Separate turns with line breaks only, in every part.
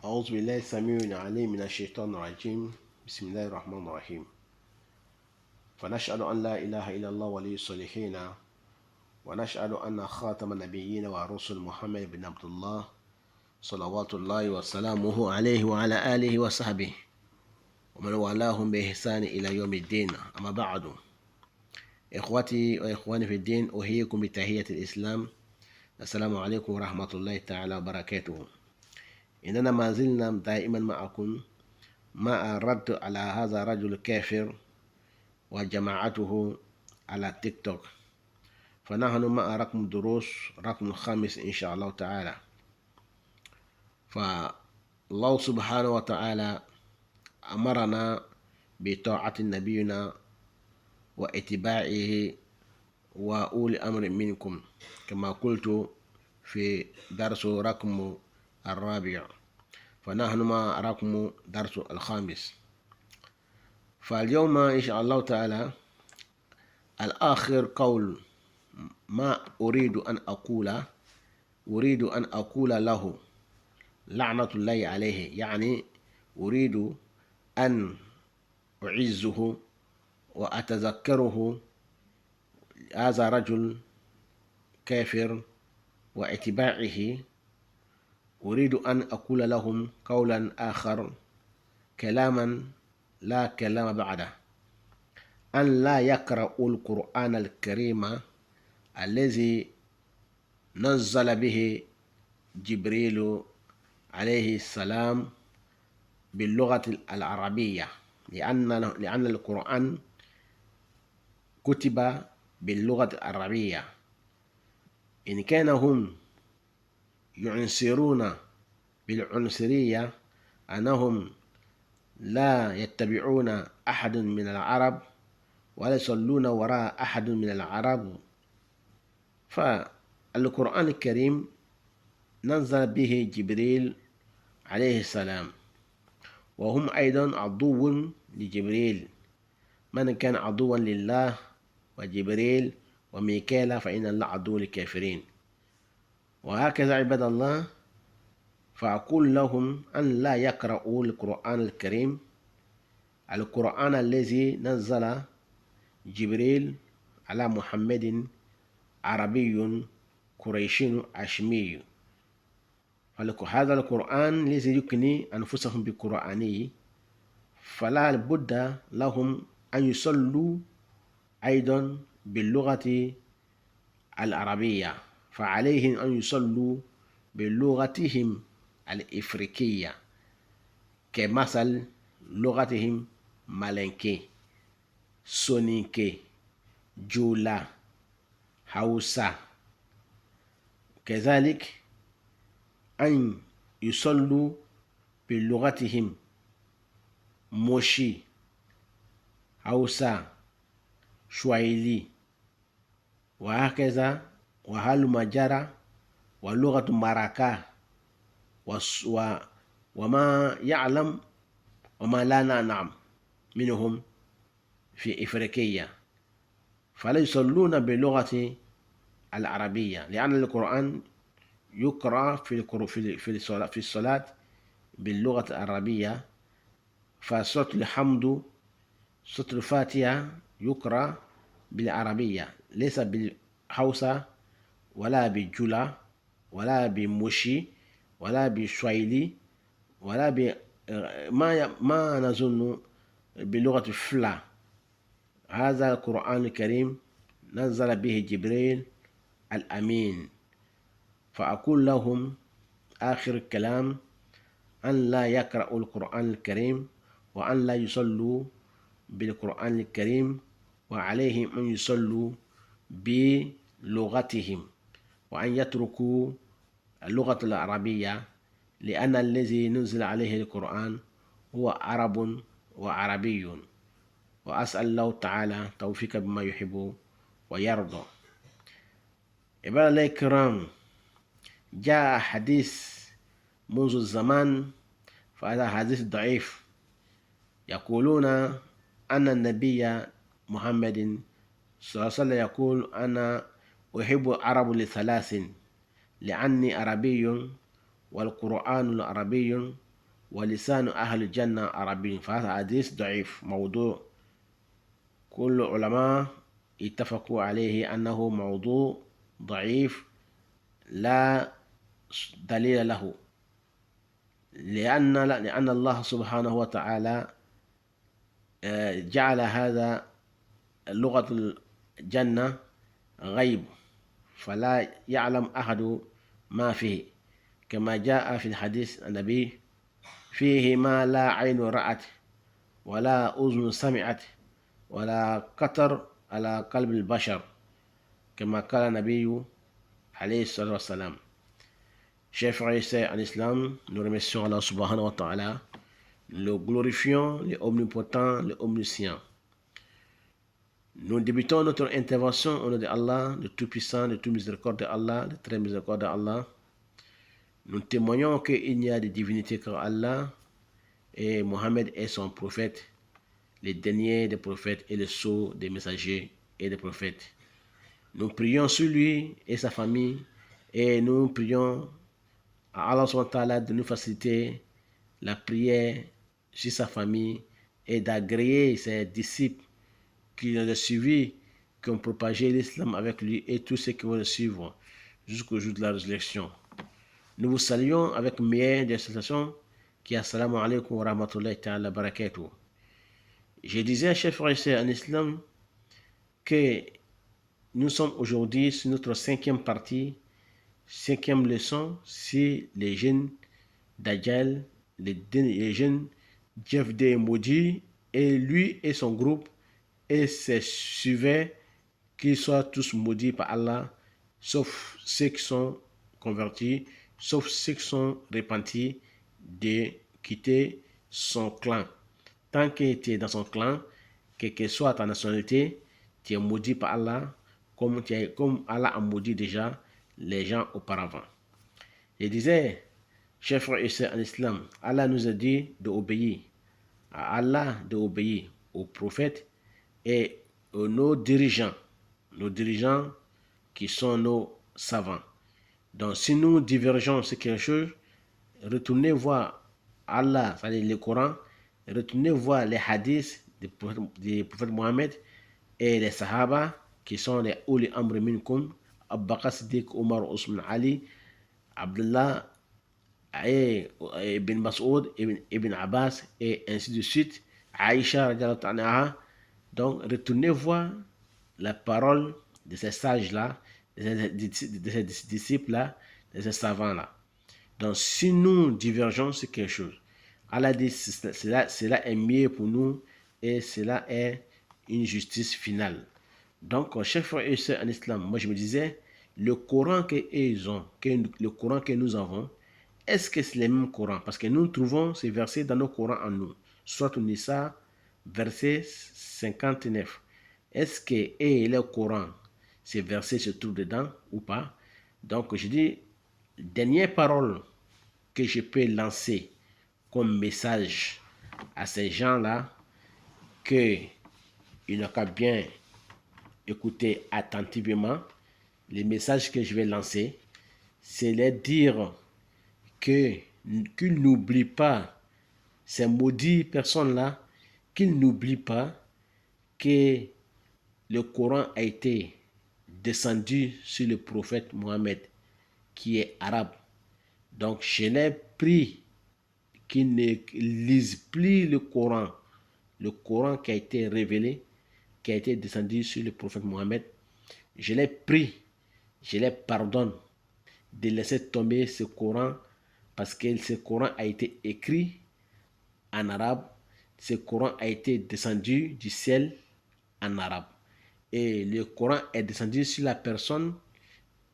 أعوذ بالله السميع العليم من الشيطان الرجيم. بسم الله الرحمن الرحيم. فنشهد أن لا إله إلا الله ولي الصالحين، ونشهد أن خاتم النبيين ورسل محمد بن عبد الله صلوات الله وسلامه عليه وعلى آله وصحبه ومن والاهم بإحسان إلى يوم الدين. أما بعد، إخوتي وإخواني في الدين، أحييكم بتحية الإسلام. السلام عليكم ورحمة الله تعالى وبركاته. إننا ما زلنا دائما معكم مع الرد على هذا الرجل الكافر وجماعته على تيك توك. فنحن مع رقم دروس رقم الخامس إن شاء الله تعالى. فالله سبحانه وتعالى أمرنا بطاعة نبينا واتباعه وأولي أمر منكم، كما قلت في درس رقم الرابع، فنحن مع رقم درس الخامس. فاليوم إن شاء الله تعالى الآخر قول ما أريد أن أقول له لعنة الله عليه، يعني أريد أن أعزه وأتذكره. هذا رجل كافر واتباعه، أريد أن أقول لهم قولا آخر، كلاما لا كلام بعده، أن لا يقرأوا القرآن الكريم الذي نزل به جبريل عليه السلام باللغة العربية، لأن القرآن كتب باللغة العربية. إن كان هم يعنصرون بالعنصرية أنهم لا يتبعون أحد من العرب ولا يصلون وراء أحد من العرب، فالقرآن الكريم نزل به جبريل عليه السلام، وهم أيضا عدو لجبريل. من كان عدوا لله وجبريل وميكائيل فإن الله عدو للكافرين. وهكذا عباد الله، فأقول لهم أن لا يقرأوا القرآن الكريم، القرآن الذي نزل جبريل على محمد عربي قريشي هاشمي. فهذا القرآن الذي يكني أنفسهم بقرآنه، فلا بد لهم أن يصلوا أيضا باللغة العربية، فعليهم أن يصلوا بلغتهم الإفريقية، كمثل لغتهم مالنكي، سونيكي، جولا، هاوسا. كذلك أن يصلوا بلغتهم موشي، هاوسا، شوايلي، وهكذا وهلم جرى، ولغة مراكا، وما يعلم وما لا نعلم منهم في إفريقيا، فلا يصلون باللغة العربية، لأن القرآن يقرأ في الصلاة باللغة العربية. فسورة الحمد، سورة الفاتحة يقرأ بالعربية، ليس بالحوسة ولا بالجولا ولا بموشي ولا بشويلي ولا ما نظن بلغة فلا. هذا القرآن الكريم نزل به جبريل الأمين. فأقول لهم آخر الكلام أن لا يقرأوا القرآن الكريم، وأن لا يصلوا بالقرآن الكريم، وعليهم أن يصلوا بلغتهم، وأن يتركوا اللغة العربية، لأن الذي نزل عليه القرآن هو عرب وعربي. وأسأل الله تعالى توفيق بما يحب ويرضى. عباد الله الكرام، جاء حديث منذ الزمان، فهذا حديث ضعيف، يقولون أن النبي محمد صلى الله عليه وسلم يقول: أنا أحب العرب لثلاث، لأني عربي والقرآن العربي ولسان أهل الجنة عربي. فهذا حديث ضعيف موضوع، كل العلماء اتفقوا عليه أنه موضوع ضعيف لا دليل له، لأن الله سبحانه وتعالى جعل هذا لغة الجنة غيب، فلا يعلم أحد ما فيه، كما جاء في الحديث النبي فيه ما لا عين رأت ولا أذن سمعت ولا قطر على قلب البشر، كما قال النبي عليه الصلاة والسلام. Chers frères et sœurs en islam, nous remercions Allah subhanahu wa ta'ala, le glorifiant, le omnipotent, le omniscient. Nous débutons notre intervention au nom de Allah, le Tout-Puissant, le Tout-Miséricorde de Allah, le Très Miséricorde de Allah. Nous témoignons qu'il n'y a de divinité que Allah et Mohammed est son prophète, le dernier des prophètes et le sceau des messagers et des prophètes. Nous prions sur lui et sa famille et nous prions à Allah subhanahu wa ta'ala de nous faciliter la prière sur sa famille et d'agréer ses disciples qui l'ont suivi, qui ont propagé l'islam avec lui et tous ceux qui vont le suivre jusqu'au jour de la résurrection. Nous vous saluons avec meilleure des salutations qui est assalamu alaikum wa rahmatullahi ta'ala barakatuh. Je disais, chers frères et sœurs en islam, que nous sommes aujourd'hui sur notre 5e partie, 5e leçon sur les jeunes Dajjal, les jeunes Jeff D. Maudit, et lui et son groupe et ses suivants, qu'ils soient tous maudits par Allah, sauf ceux qui sont convertis, sauf ceux qui sont repentis de quitter son clan. Tant que tu es dans son clan, quelle que soit ta nationalité, tu es maudit par Allah, comme Allah a maudit déjà les gens auparavant. Il disait, chers frères et sœurs en islam, Allah nous a dit d'obéir à Allah, d'obéir aux prophètes et aux nos dirigeants qui sont nos savants. Donc si nous divergeons sur quelque chose, retournez voir Allah, c'est-à-dire le Coran, retournez voir les hadiths du prophète Mohammed et les Sahaba qui sont les Uli Amr Minkum, Abu Bakr Siddiq, Omar, Ousmane, Ali, Abdullah, Ibn Mas'ud, Ibn Abbas et ainsi de suite, Aïcha radiallahu anha. Donc retournez voir la parole de ces sages-là, de ces disciples-là, de ces savants-là. Donc si nous divergeons sur quelque chose, Allah dit cela est mieux pour nous et cela est une justice finale. Donc, chers frères et sœurs en islam, moi je me disais, le Coran qu'ils ont, le Coran que nous avons, est-ce que c'est le même Coran? Parce que nous trouvons ces versets dans nos Corans en nous. Soit au Nisa, verset 59. Est-ce que le Coran, ces versets se trouvent dedans ou pas? Donc, je dis, dernière parole que je peux lancer comme message à ces gens-là, qu'ils n'ont qu'à bien écouter attentivement les messages que je vais lancer, c'est leur dire qu'ils n'oublient pas, ces maudites personnes-là, qu'ils n'oublient pas que le Coran a été descendu sur le prophète Mohammed, qui est arabe. Donc, je les prie qu'ils ne lisent plus le Coran qui a été révélé, qui a été descendu sur le prophète Mohammed. Je les prie, je les pardonne de laisser tomber ce Coran, parce que ce Coran a été écrit en arabe, ce Coran a été descendu du ciel en arabe. Et le Coran est descendu sur la personne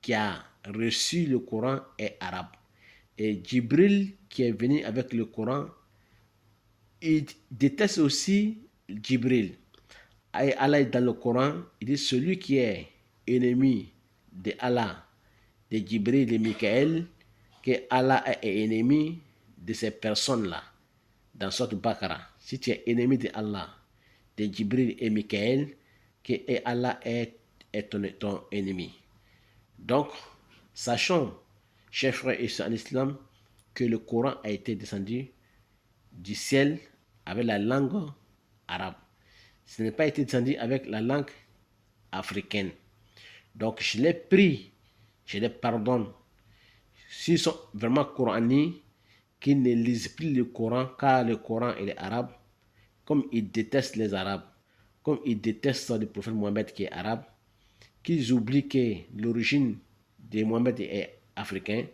qui a reçu le Coran est arabe. Et Jibril, qui est venu avec le Coran, il déteste aussi Jibril. Et Allah dans le Coran, il dit celui qui est ennemi de Allah, de Jibril, de Michael, que Allah est ennemi de ces personnes-là. Dans Sourate Baqarah, si tu es ennemi de Allah, de Jibril et Michael, que Allah est ton ennemi. Donc, sachons, chers frères et sœurs en islam, que le Coran a été descendu du ciel avec la langue arabe. Ce n'est pas été descendu avec la langue africaine. Donc je l'ai pris, je les pardonne. S'ils sont vraiment coraniques, qu'ils ne lisent plus le Coran, car le Coran est arabe, comme ils détestent les Arabes, comme ils détestent le prophète Mohammed qui est arabe, qu'ils oublient que l'origine de Mohammed est africain.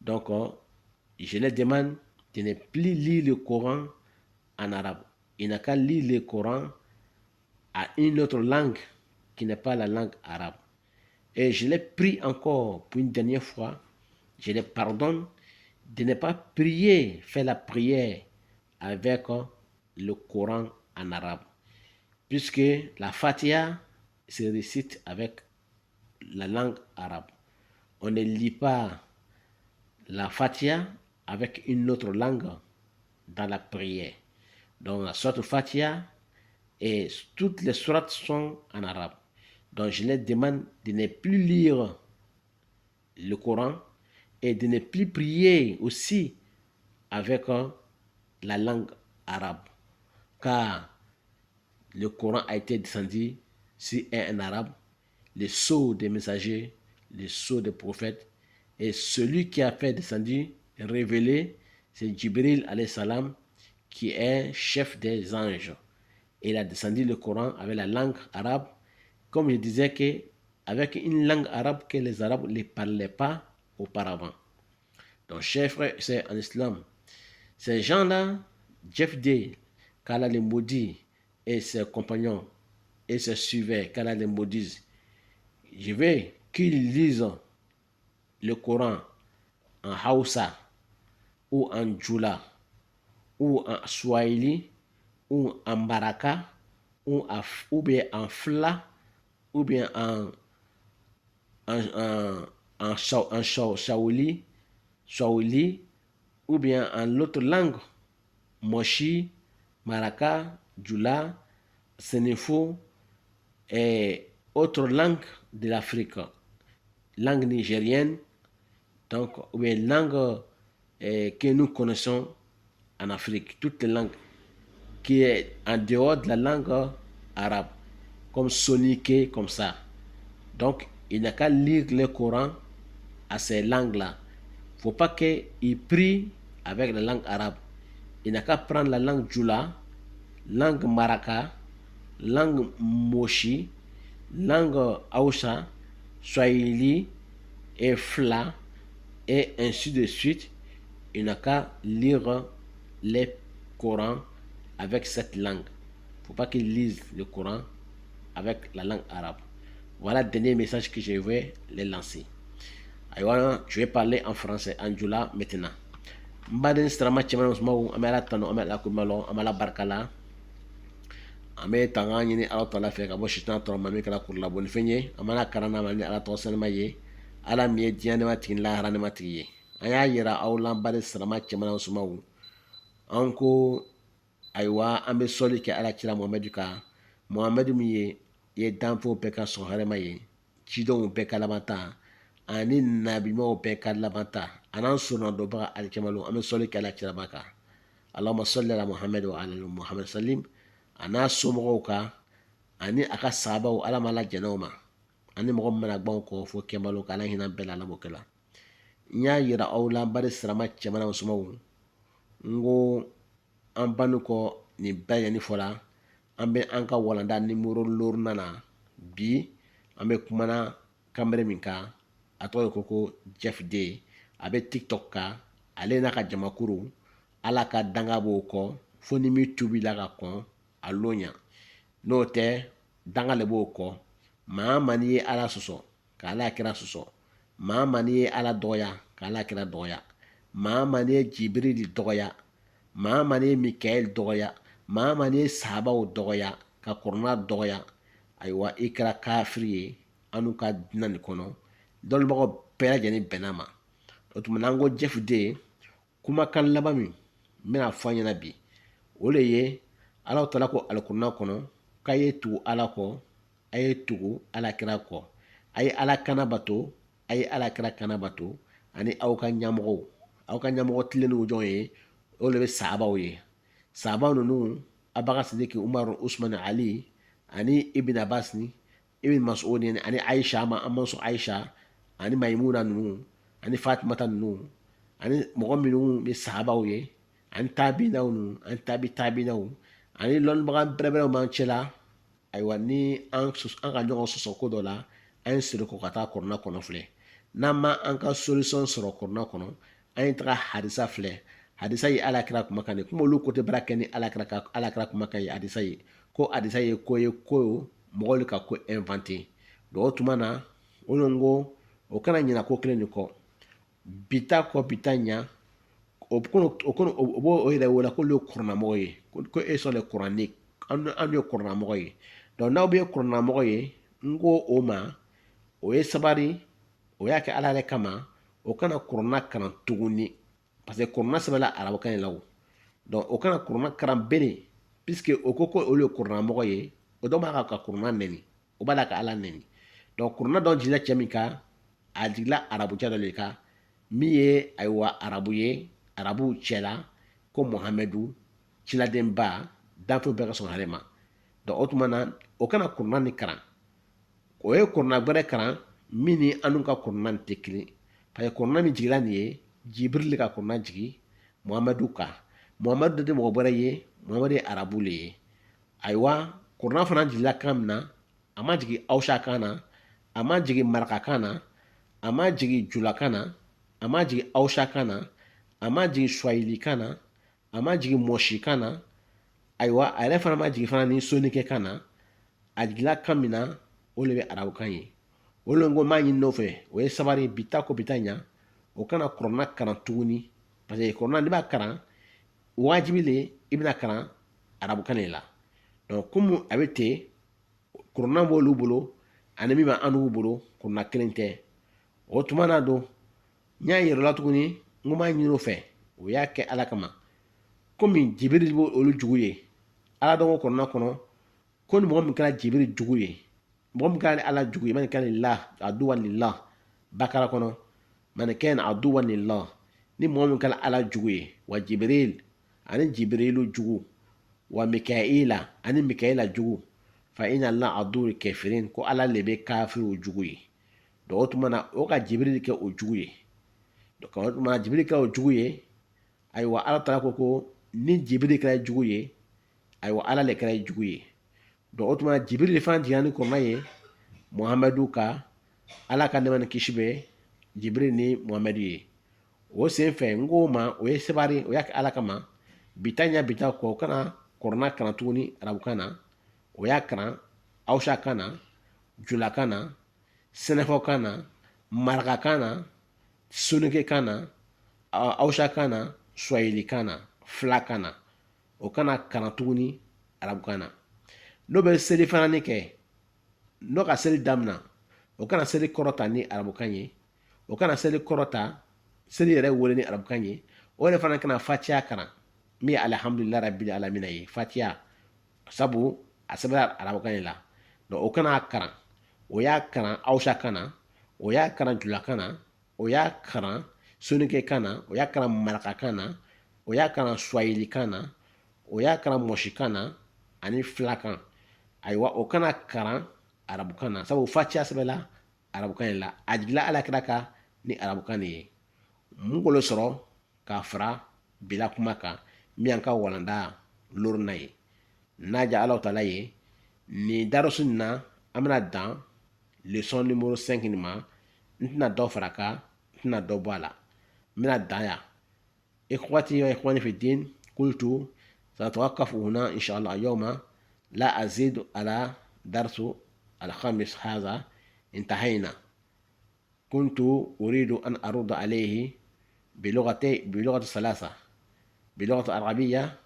Donc, je leur demande de ne plus lire le Coran en arabe. Il n'a qu'à lire le Coran à une autre langue qui n'est pas la langue arabe. Et je l'ai pris encore pour une dernière fois, je les pardonne de ne pas prier, faire la prière avec le Coran en arabe. Puisque la Fatiha se récite avec la langue arabe. On ne lit pas la Fatiha avec une autre langue dans la prière. Donc la sourate Fatiha et toutes les sourates sont en arabe. Donc je les demande de ne plus lire le Coran et de ne plus prier aussi avec la langue arabe. Car le Coran a été descendu sur un arabe, le sceau des messagers, le sceau des prophètes, et celui qui a fait descendre, révélé, c'est Jibril alayhi salam, qui est chef des anges. Et il a descendu le Coran avec la langue arabe, comme je disais que avec une langue arabe que les Arabes ne parlaient pas auparavant. Donc, chers frères, c'est en islam. Ces gens-là, Jeff Day, qu'Allah les maudit, et ses compagnons, et ses suivants, qu'Allah les maudisse, je veux qu'ils lisent le Coran en Hausa, ou en Djoula, ou en Swahili, ou en Baraka, ou bien en Fla, ou bien en Shaoli, ou bien en l'autre langue, Moshi, Maraka, Djoula, Sénéfo et autres langues de l'Afrique, langue nigérienne, donc, ou bien langue que nous connaissons en Afrique, toutes les langues qui est en dehors de la langue arabe, comme sonique, comme ça. Donc, il n'a qu'à lire le Coran à ces langues-là. Il ne faut pas qu'il prie avec la langue arabe. Il n'a qu'à prendre la langue Djoula, langue Maraka, langue Moshi, langue Hausa, Swahili et Fla, et ainsi de suite. Il n'a qu'à lire les Corans avec cette langue. Il ne faut pas qu'il lise le Coran avec la langue arabe. Voilà le dernier message que je vais les lancer. Alors, je vais parler en français, en Djoula maintenant. Mbaden strama cɛman musomanw an bɛ ala tanu an bɛ ala kumalɔ an bɛ ala barika la an bɛ tanga ɲini ala tala fɛ ka bɔ sitan tɔrɔ ma min kɛra kurulabɔni fɛn ye an mana karan n'a ma ni ala tɔgɔ sanima ye ala min ye diɲɛ nema tigi ni lahara nema tigi ye an y'a yira aw la baden sirama cɛman musomanw an ko ayiwa an bɛ sɔli kɛ ala kira muhamadu kan muhamadu min ye danfɛnw bɛɛ ka sɔn hɛrɛma ye cidenw bɛɛ ka laban ta ani nabimaw bɛɛ ka laban ta an'an sɔnna dɔbaga alikɛmalo an bɛ sɔli kɛ ala kiraba kan allahumma salli ala muhammed wa ala muhammed salim a n'a somɔgɔw kan ani a ka sahabaw ala ma lajɛnɛw ma ani mɔgɔ min mana gbanw kɔ fo kɛmalo ka ala hinɛ bɛɛ la ala b'o kɛ la n y'a yira aw la n bari sirama cɛman na musomanw n ko an banu kɔ nin bɛɛ lajɛlen fɔla an bɛ an ka walanda nimoro loruna na bi an bɛ kumana kamere min kan a tɔgɔ ye ko Jeff Day a bɛ TikTok kan ale n'a ka jamakuru ala ka danga b'o kɔ fo ni min tubila ka kɔn a loɲa n'o tɛ danga le b'o kɔ maa ma n'i ye ala sɔsɔ ka ala kira sɔsɔ maa ma n'i ye ala dɔgɔya ka ala kira dɔgɔya maa ma n'i ye Jibril dɔgɔya maa ma n'i ye Mikael dɔgɔya maa ma n'i ye sahabaw dɔgɔya ka kɔrɔna dɔgɔya ayiwa i kɛra kafiri ye an n'u ka diinɛ nin kɔnɔ dɔnnibagaw bɛɛ lajɛlen bɛnna ma o tuma na an ko Jeff Day kumakan laban min n bɛna fɔ an ɲɛna bi o de ye ala tala ko alikuranɛ kɔnɔ k'a ye tugu ala kɔ a ye tugu ala kira kɔ a ye ala kana bato a ye ala kira kana bato ani aw ka ɲɛmɔgɔw tilenniw jɔn ye o de bɛ sahabaw ye sahaba ninnu Abubakar Sidiki, Umar, Usman, Ali ani Ibn Abbas ni Ibn Mas'ud ni ani Aisha an man sɔn Aisha ani Maimuna ninnu ani Fatimata ninnu ani mɔgɔ minnu bɛ sahabaw ye ani taabinaw ninnu ani taabinaw ani lɔnnibaga bɛrɛbɛrɛw b'an cɛla ayiwa ni an ka ɲɔgɔn sɔsɔ ko dɔ la an ye siri ko ka taa kɔrɔna kɔnɔ filɛ n'an ma an ka solution sɔrɔ kɔrɔna kɔnɔ an ye taga hadisa filɛ hadisa ye alakira kumakan de kuma olu ko tɛ baara kɛ ni alakira kumakan ye hadisa ye ko hadisa ye ko mɔgɔw ka ko inventer o tuma na olu ko o kana ɲina ko kelen de kɔ bita kɔ bita ɲa o b'o yɛrɛ wele ko olu ye kuranamɔgɔ ye ko e sɔn le kuranne an ye kuranamɔgɔ ye donc n'aw bɛ kuranamɔgɔ ye n ko o ma o ye sabari o y'a kɛ ala yɛrɛ kama o kana kuranna kalan tuguni parce que kuranna sɛbɛnla arabukan de la o donc o kana kuranna kalan bere puisque o ko olu ye kuranamɔgɔ ye o dɔw b'a ka kuranna nɛni o b'a la ka ala nɛni donc kuranna dɔ jigila cɛ min kan a jigila arabuja dɔ de kan min ye ayiwa arabu ye arabuw cɛla ko muhamɛdu ciladenba danfɛnw bɛɛ ka sɔn ale ma donc o tuma na o kana kuranna ni kalan o ye kuranna gbɛrɛ kalan min ni an ka kuranna tɛ kelen parce que kuranna min jigila nin ye jibril ka kuranna jigi muhamɛdu kan muhamɛdu tɛ mɔgɔ wɛrɛ ye muhamɛdu ye arabu le ye ayiwa kuranna fana jigila kan min na a ma jigin awusa kan na a ma jigin maraka kan na a ma jigin jula kan na a ma jigin awusa kan na a ma jigin swahili kan na a ma jigin mɔsi kan na ayiwa a yɛrɛ fana ma jigin fana ni sonikɛ kan na a jigila kan min na o de bɛ arabukan ye o le ko n b'a ɲini n'o fɛ o ye sabari bita ko bita ɲa o kana kuranna kalan tuguni parce que kuranna n'i b'a kalan wajibi le i bɛna kalan arabukan de la donc komi a bɛ ten kuranna b'olu bolo ani min b'an bolo kuranna kelen tɛ o tuma na don n y'a yir'o la tuguni n ko n b'a ɲini o fɛ o y'a kɛ ala kama komi jibiri b'o olu jugu ye ala dɔn ko kɔnɔna kɔnɔ ko ni mɔgɔ min kɛra jibiri jugu ye mɔgɔ min kɛra ala jugu ye man kɛra lillah aduwan lillah bakara kɔnɔ man kɛra aduwan lillah ni mɔgɔ min kɛra ala jugu ye wa jibril ani jibrilu jugu wa mikaela ani mikaela jugu fa inna allah adu kafirin ko ala le bɛ kafiru jugu ye donc o tuma na o ka jibril kɛ o jugu ye donc o tuma jibril kɛra o jugu ye ayiwa ala taala ko ni jibril kɛra jugu ye ayiwa ala le kɛra jugu ye donc o tuma jibril fana jiginna ni kuranna ye muhamɛdu ka ala ka nɛɛma ni kisi bɛ jibril ni muhamɛdu ye o sen fɛ n ko ma o ye sebari o y'a kɛ ala kama bita ɲa bita kɔ o kana kuranna kalan tuguni arabukan na o y'a kalan awusa kan na jula kan na sɛnɛfɔ kan na maraka kan na sonikɛ kan na awusa kan na swahili kan na fila kan na o kana kalan tuguni arabukan na n'o bɛ seli fana ni kɛ n'o ka seli damina o kana seli kɔrɔta ni arabukan ye o kana seli kɔrɔta seli yɛrɛ wele ni arabukan ye o yɛrɛ fana kana fatiya kalan min ye alhamdulilahi rabbil alamina ye fatiya sabu a sɛbɛnna arabukan de la donc o kana kalan o y'a kalan awusa kan na o y'a kalan jula kan na o y'a kalan sonikɛ kan na o y'a kalan maraka kan na o y'a kalan swahili kan na o y'a kalan mɔsi kan na ani fila kan ayiwa o kana kalan arabukan na sabu fatiya sɛbɛnna arabukan de la a jigila alakira kan ni arabukan de ye mun kolo sɔrɔ k'a fara bila kuma kan min y'an ka walanda lorina ye n'a ja ala taala ye nin darosu nin na an bɛna dan leçon numéro 5 nin ma n tɛna dɔ fara kan n tɛna dɔ bɔ a la n bɛna dan yan ikhwati wa ikhwani fi din qultu سأتوقف هنا إن شاء الله اليوم لا أزيد على درس الخامس هذا انتهينا كنت أريد أن أرد عليه بلغة ثلاثة بلغة العربية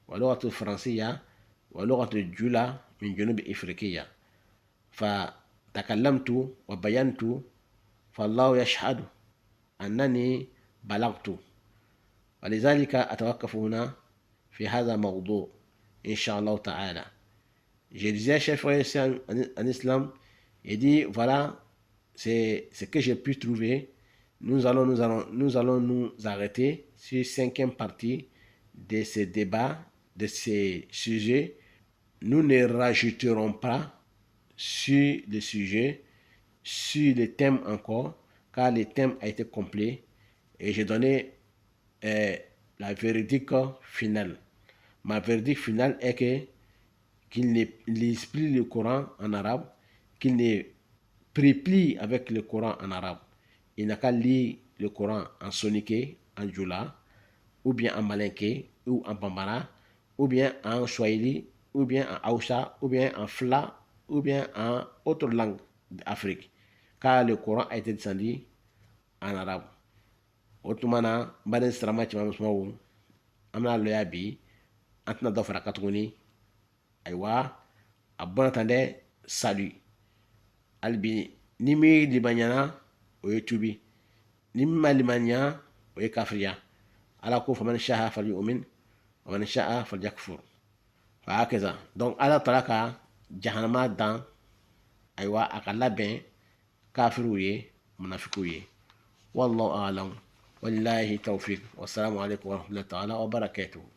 ولغة الفرنسية ولغة الجولة من جنوب إفريقيا فتكلمت وبينت فالله يشهد أنني بلغت ولذلك أتوقف هنا في هذا الموضوع إن شاء الله تعالى. Je disais, chers frères et sœurs en islam, il dit, voilà, c'est ce que j'ai pu trouver. Nous allons nous arrêter sur 5e partie de ce débat de ces sujets, nous ne rajouterons pas sur le sujet, sur le thème encore, car le thème a été complet et j'ai donné la verdict finale. Ma verdict finale est qu'il ne lise plus le Coran en arabe, qu'il ne prie plus avec le Coran en arabe. Il n'a qu'à lire le Coran en soniké, en djoula, ou bien en malinké, ou en bambara, ou bien en swahili, ou bien en hausa, ou bien en fla, ou bien en autre langue d'Afrique. Car le Coran a été descendu en arabe. Otumana, baden sirama cɛman musomanw, an bɛna lɔya bi, an tɛna dɔ fara kan tuguni. Ayiwa, a bɔra tan dɛ, salut. Hali bi, ni min limaniɲana, o ye tubi. Ni min ma limaniya, o ye kafiriya. Ala ko faman shaha falyu'min, wa man shaha falyakfur. Fa hakaza. Donc Ala tala ka jahanama dan, ayiwa, a ka labɛn kafiriw ye, munafikiw ye. Wallahu a'lam. Walillahi tawfiq. Wassalamu alaikum wa rahmatullahi ta'ala wa barakatuh.